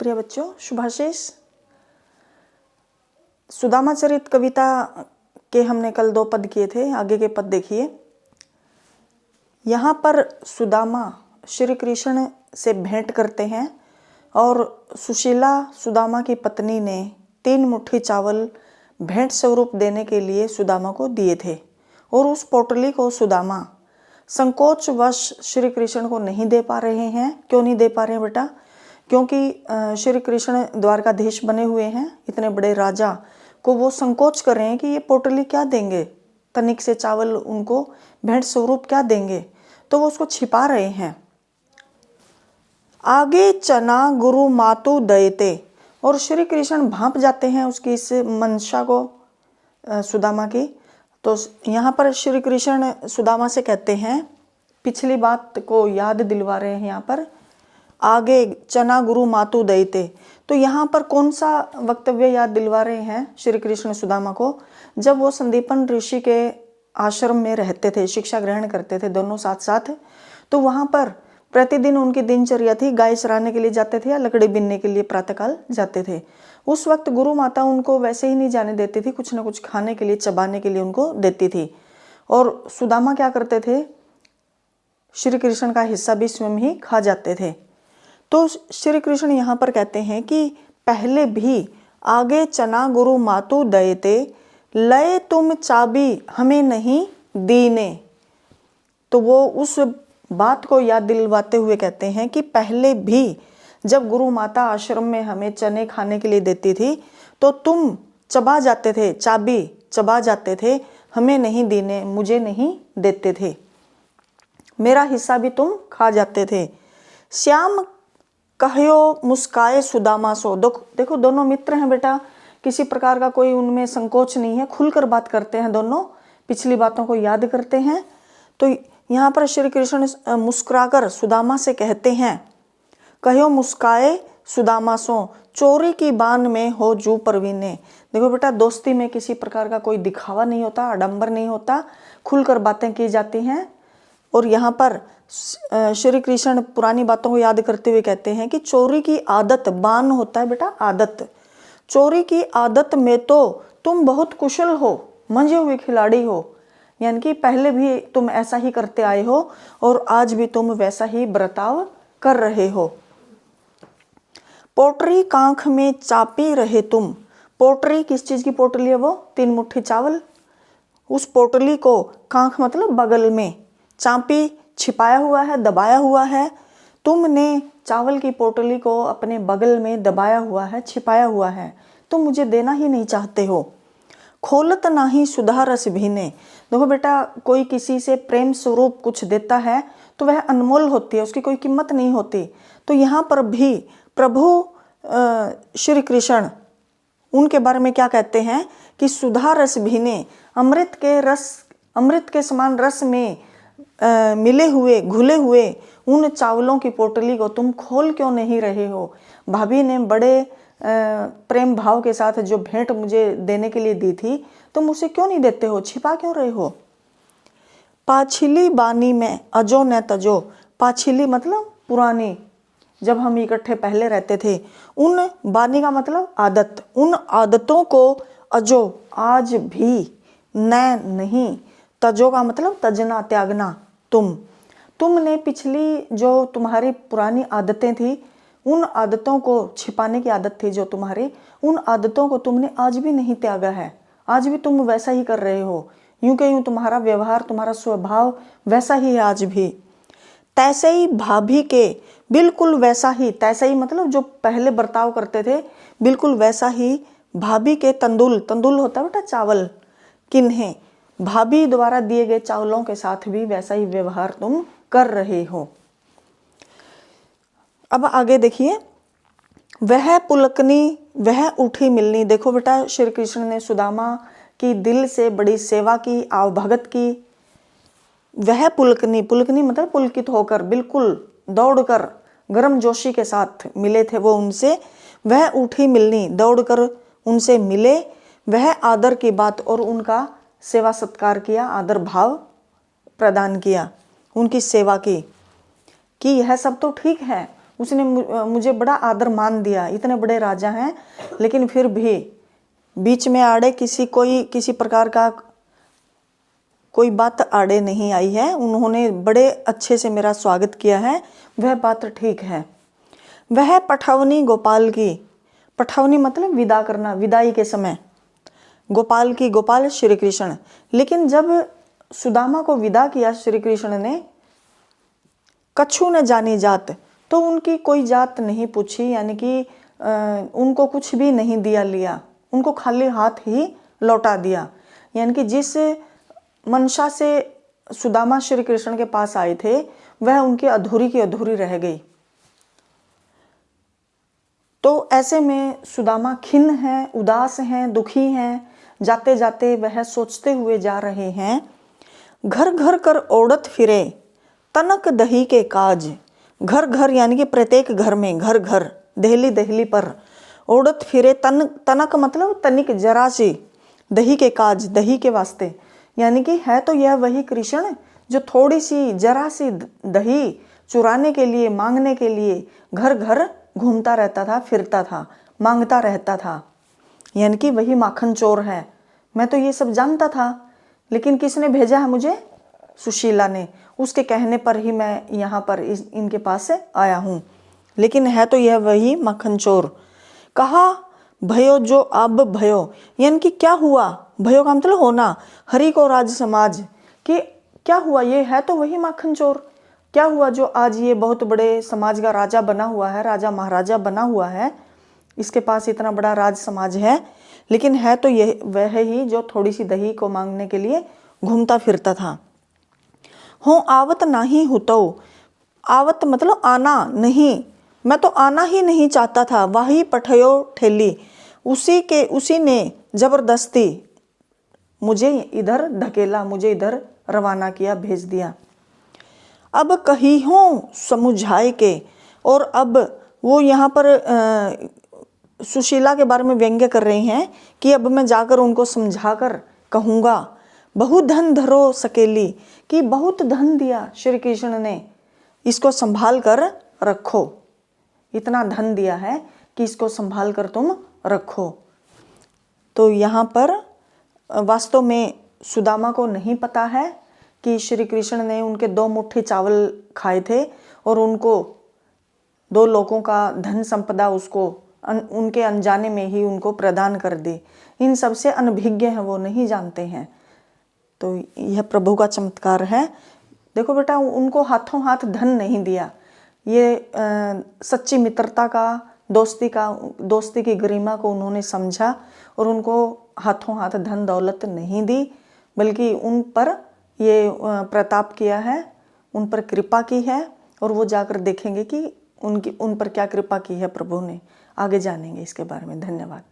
प्रिय बच्चों, शुभाशीष। सुदामा चरित कविता के हमने कल 2 पद किए थे, आगे के पद देखिए। यहाँ पर सुदामा श्री कृष्ण से भेंट करते हैं और सुशीला सुदामा की पत्नी ने 3 मुट्ठी चावल भेंट स्वरूप देने के लिए सुदामा को दिए थे और उस पोटली को सुदामा संकोचवश श्री कृष्ण को नहीं दे पा रहे हैं। क्यों नहीं दे पा रहे हैं बेटा? क्योंकि श्री कृष्ण द्वारकाधीश बने हुए हैं, इतने बड़े राजा को वो संकोच कर रहे हैं कि ये पोटली क्या देंगे, तनिक से चावल उनको भेंट स्वरूप क्या देंगे, तो वो उसको छिपा रहे हैं। आगे चना गुरु मातु दयते, और श्री कृष्ण भांप जाते हैं उसकी इस मंशा को, सुदामा की। तो यहाँ पर श्री कृष्ण सुदामा से कहते हैं, पिछली बात को याद दिलवा रहे हैं यहाँ पर, आगे चना गुरु मातु दयते। तो यहाँ पर कौन सा वक्तव्य याद दिलवा रहे हैं श्री कृष्ण सुदामा को? जब वो संदीपन ऋषि के आश्रम में रहते थे, शिक्षा ग्रहण करते थे दोनों साथ साथ, तो वहाँ पर प्रतिदिन उनकी दिनचर्या थी, गाय चराने के लिए जाते थे या लकड़ी बीनने के लिए प्रातःकाल जाते थे। उस वक्त गुरु माता उनको वैसे ही नहीं जाने देती थी, कुछ ना कुछ खाने के लिए, चबाने के लिए उनको देती थी। और सुदामा क्या करते थे, श्री कृष्ण का हिस्सा भी स्वयं ही खा जाते थे। तो श्री कृष्ण यहाँ पर कहते हैं कि पहले भी आगे चना गुरु मातु दयते, लय तुम चाबी हमें नहीं दीने। तो वो उस बात को याद दिलवाते हुए कहते हैं कि पहले भी जब गुरु माता आश्रम में हमें चने खाने के लिए देती थी तो तुम चबा जाते थे, चाबी चबा जाते थे, हमें नहीं दीने, मुझे नहीं देते थे, मेरा हिस्सा भी तुम खा जाते थे। श्याम कहो मुस्काए सुदामा सो। देखो दोनों मित्र हैं बेटा, किसी प्रकार का कोई उनमें संकोच नहीं है, खुलकर बात करते हैं दोनों, पिछली बातों को याद करते हैं। तो यहाँ पर श्री कृष्ण मुस्कुराकर सुदामा से कहते हैं, कहो मुस्काए सुदामा सो, चोरी की बान में हो जू परवीने। देखो बेटा, दोस्ती में किसी प्रकार का कोई दिखावा नहीं होता, आडंबर नहीं होता, खुलकर बातें की जाती हैं। और यहाँ पर श्री कृष्ण पुरानी बातों को याद करते हुए कहते हैं कि चोरी की आदत, बान होता है बेटा आदत, चोरी की आदत में तो तुम बहुत कुशल हो, मंजे हुए खिलाड़ी हो। यानी कि पहले भी तुम ऐसा ही करते आए हो और आज भी तुम वैसा ही बर्ताव कर रहे हो। पोटरी कांख में चापी रहे तुम। पोटरी किस चीज की पोटली है? वो 3 मुट्ठी चावल। उस पोटली को, कांख मतलब बगल में, चापी छिपाया हुआ है, दबाया हुआ है। तुमने चावल की पोटली को अपने बगल में दबाया हुआ है, छिपाया हुआ है, तुम मुझे देना ही नहीं चाहते हो। खोलत नाही सुधा रस भीने। देखो बेटा, कोई किसी से प्रेम स्वरूप कुछ देता है तो वह अनमोल होती है, उसकी कोई कीमत नहीं होती। तो यहाँ पर भी प्रभु श्री कृष्ण उनके बारे में क्या कहते हैं कि सुधा रस भीने, अमृत के समान रस में मिले हुए, घुले हुए उन चावलों की पोटली को तुम खोल क्यों नहीं रहे हो? भाभी ने बड़े प्रेम भाव के साथ जो भेंट मुझे देने के लिए दी थी, तुम उसे क्यों नहीं देते हो, छिपा क्यों रहे हो? पाछिली बानी में अजो न तजो। पाछिली मतलब पुरानी, जब हम इकट्ठे पहले रहते थे, उन बानी का मतलब आदत, उन आदतों को अजो आज भी, न नहीं, तजो का मतलब तजना, त्यागना। तुमने पिछली जो तुम्हारी पुरानी आदतें थी, उन आदतों को छिपाने की आदत थी जो तुम्हारी, उन आदतों को तुमने आज भी नहीं त्यागा है, आज भी तुम वैसा ही कर रहे हो। यूं के यूं तुम्हारा व्यवहार, तुम्हारा स्वभाव वैसा ही है आज भी। तैसे ही भाभी के, बिल्कुल वैसा ही, तैसे ही मतलब जो पहले बर्ताव करते थे बिल्कुल वैसा ही भाभी के तंदुल होता है बेटा चावल, किन्हें, भाभी द्वारा दिए गए चावलों के साथ भी वैसा ही व्यवहार तुम कर रहे हो। अब आगे देखिए, वह पुलकनी वह उठी मिलनी। देखो बेटा, श्री कृष्ण ने सुदामा की दिल से बड़ी सेवा की, आवभगत की। वह पुलकनी मतलब पुलकित होकर, बिल्कुल दौड़कर, गर्म जोशी के साथ मिले थे वो उनसे। वह उठी मिलनी, दौड़कर उनसे मिले। वह आदर की बात, और उनका सेवा सत्कार किया, आदर भाव प्रदान किया, उनकी सेवा की कि यह सब तो ठीक है, उसने मुझे बड़ा आदर मान दिया, इतने बड़े राजा हैं लेकिन फिर भी बीच में आड़े किसी प्रकार का कोई बात आड़े नहीं आई है, उन्होंने बड़े अच्छे से मेरा स्वागत किया है, वह बात ठीक है। वह पठवनी गोपाल की, पठवनी मतलब विदा करना, विदाई के समय, गोपाल की, गोपाल श्री कृष्ण। लेकिन जब सुदामा को विदा किया श्री कृष्ण ने, कछु न जानी जात, तो उनकी कोई जात नहीं पूछी, यानी कि उनको कुछ भी नहीं दिया लिया, उनको खाली हाथ ही लौटा दिया। यानी कि जिस मंशा से सुदामा श्री कृष्ण के पास आए थे वह उनकी अधूरी की अधूरी रह गई। तो ऐसे में सुदामा खिन्न हैं, उदास हैं, दुखी हैं। जाते जाते वह सोचते हुए जा रहे हैं, घर घर कर ओढ़त फिरे तनक दही के काज। घर घर यानी कि प्रत्येक घर में, घर घर, दहली दहली पर, ओढ़त फिरे तनक मतलब तनिक, जरा सी, दही के काज, दही के वास्ते। यानी कि है तो यह वही कृष्ण जो थोड़ी सी, जरा सी दही चुराने के लिए, मांगने के लिए घर घर घूमता रहता था, फिरता था, मांगता रहता था। यानी कि वही माखन चोर है। मैं तो ये सब जानता था, लेकिन किसने भेजा है मुझे? सुशीला ने। उसके कहने पर ही मैं यहाँ पर इनके पास से आया हूँ, लेकिन है तो यह वही माखन चोर। कहा भयो जो अब भयो, यानी कि क्या हुआ? भयो का मतलब होना, हरि को राज समाज, कि क्या हुआ? ये है तो वही माखन चोर। क्या हुआ जो आज ये बहुत बड़े समाज का राजा बना हुआ है, राजा महाराजा बना हुआ है, इसके पास इतना बड़ा राज समाज है, लेकिन है तो यह वह ही जो थोड़ी सी दही को मांगने के लिए घूमता फिरता था। हो आवत नाही हुतो, आवत मतलब आना नहीं, मैं तो आना ही नहीं चाहता था। वही पठयो ठेली, उसी ने जबरदस्ती मुझे इधर धकेला, मुझे इधर रवाना किया, भेज दिया। अब कही हूँ समुझाए के, और अब वो यहाँ पर सुशीला के बारे में व्यंग्य कर रहे हैं कि अब मैं जाकर उनको समझाकर कहूँगा, बहुत धन धरो सकेली, कि बहुत धन दिया श्री कृष्ण ने, इसको संभाल कर रखो, इतना धन दिया है कि इसको संभाल कर तुम रखो। तो यहाँ पर वास्तव में सुदामा को नहीं पता है कि श्री कृष्ण ने उनके 2 मुट्ठी चावल खाए थे और उनको 2 लोगों का धन संपदा उसको उनके अनजाने में ही उनको प्रदान कर दी। इन सबसे अनभिज्ञ हैं, वो नहीं जानते हैं। तो यह प्रभु का चमत्कार है। देखो बेटा, उनको हाथों हाथ धन नहीं दिया, ये सच्ची मित्रता का, दोस्ती की गरिमा को उन्होंने समझा और उनको हाथों हाथ धन दौलत नहीं दी, बल्कि उन पर ये प्रताप किया है, उन पर कृपा की है। और वो जाकर देखेंगे कि उन पर क्या कृपा की है प्रभु ने। आगे जानेंगे इसके बारे में। धन्यवाद।